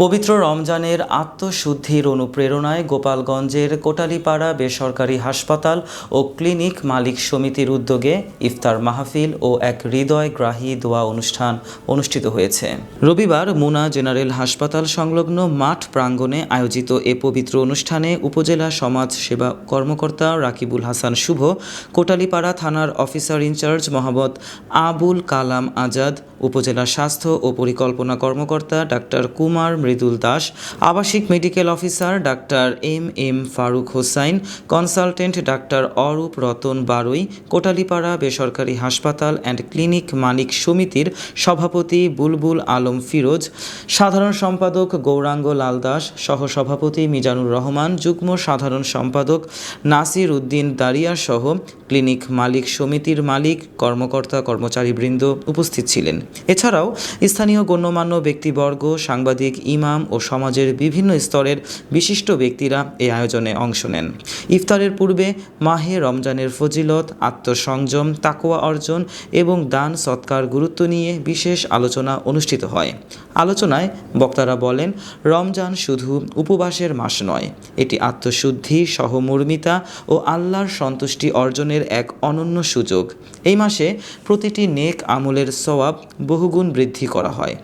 পবিত্র রমজানের আত্মশুদ্ধির অনুপ্রেরণায় গোপালগঞ্জের কোটালীপাড়া বেসরকারি হাসপাতাল ও ক্লিনিক মালিক সমিতির উদ্যোগে ইফতার মাহফিল ও এক হৃদয়গ্রাহী দোয়া অনুষ্ঠান অনুষ্ঠিত হয়েছে। রবিবার মুনা জেনারেল হাসপাতাল সংলগ্ন মাঠ প্রাঙ্গণে আয়োজিত এ পবিত্র অনুষ্ঠানে উপজেলা সমাজ সেবা কর্মকর্তা রাকিবুল হাসান শুভ, কোটালীপাড়া থানার অফিসার ইনচার্জ মোহাম্মদ আবুল কালাম আজাদ, উপজেলা স্বাস্থ্য ও পরিকল্পনা কর্মকর্তা ডাক্তার কুমার মৃদুল দাস, আবাসিক মেডিকেল অফিসার ডাক্তার এম ফারুক হোসাইন, কনসালটেন্ট ডাক্তার অরূপ রতন বারুই, কোটালীপাড়া বেসরকারি হাসপাতাল অ্যান্ড ক্লিনিক মালিক সমিতির সভাপতি বুলবুল আলম ফিরোজ, সাধারণ সম্পাদক গৌরাঙ্গ লাল দাস, সহসভাপতি মিজানুর রহমান, যুগ্ম সাধারণ সম্পাদক নাসির উদ্দিন দারিয়া সহ ক্লিনিক মালিক সমিতির মালিক, কর্মকর্তা কর্মচারীবৃন্দ উপস্থিত ছিলেন। এছাড়াও স্থানীয় গণ্যমান্য ব্যক্তিবর্গ, সাংবাদিক, ইমাম ও সমাজের বিভিন্ন স্তরের বিশিষ্ট ব্যক্তিরা এই আয়োজনে অংশ নেন। ইফতারের পূর্বে মাহে রমজানের ফজিলত, আত্মসংযম, তাকওয়া অর্জন এবং দান সৎকার গুরুত্ব নিয়ে বিশেষ আলোচনা অনুষ্ঠিত হয়। আলোচনায় বক্তারা বলেন, রমজান শুধু উপবাসের মাস নয়, এটি আত্মশুদ্ধি, সহমর্মিতা ও আল্লাহর সন্তুষ্টি অর্জনের এক অনন্য সুযোগ। এই মাসে প্রতিটি নেক আমলের সওয়াব বহুগুণ বৃদ্ধি করা হয়।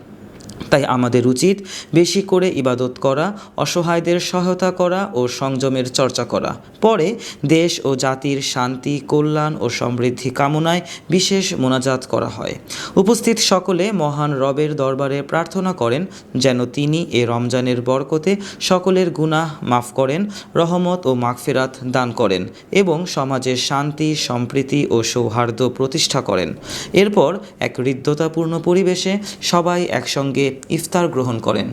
তাই আমাদের উচিত বেশি করে ইবাদত করা, অসহায়দের সহায়তা করা ও সংযমের চর্চা করা। পরে দেশ ও জাতির শান্তি, কল্যাণ ও সমৃদ্ধি কামনায় বিশেষ মোনাজাত করা হয়। উপস্থিত সকলে মহান রবের দরবারে প্রার্থনা করেন যেন তিনি এ রমজানের বরকতে সকলের গুনাহ মাফ করেন, রহমত ও মাগফিরাত দান করেন এবং সমাজে শান্তি, সম্প্রীতি ও সৌহার্দ্য প্রতিষ্ঠা করেন। এরপর এক হৃদ্যতাপূর্ণ পরিবেশে সবাই একসঙ্গে ইফতার গ্রহণ করেন।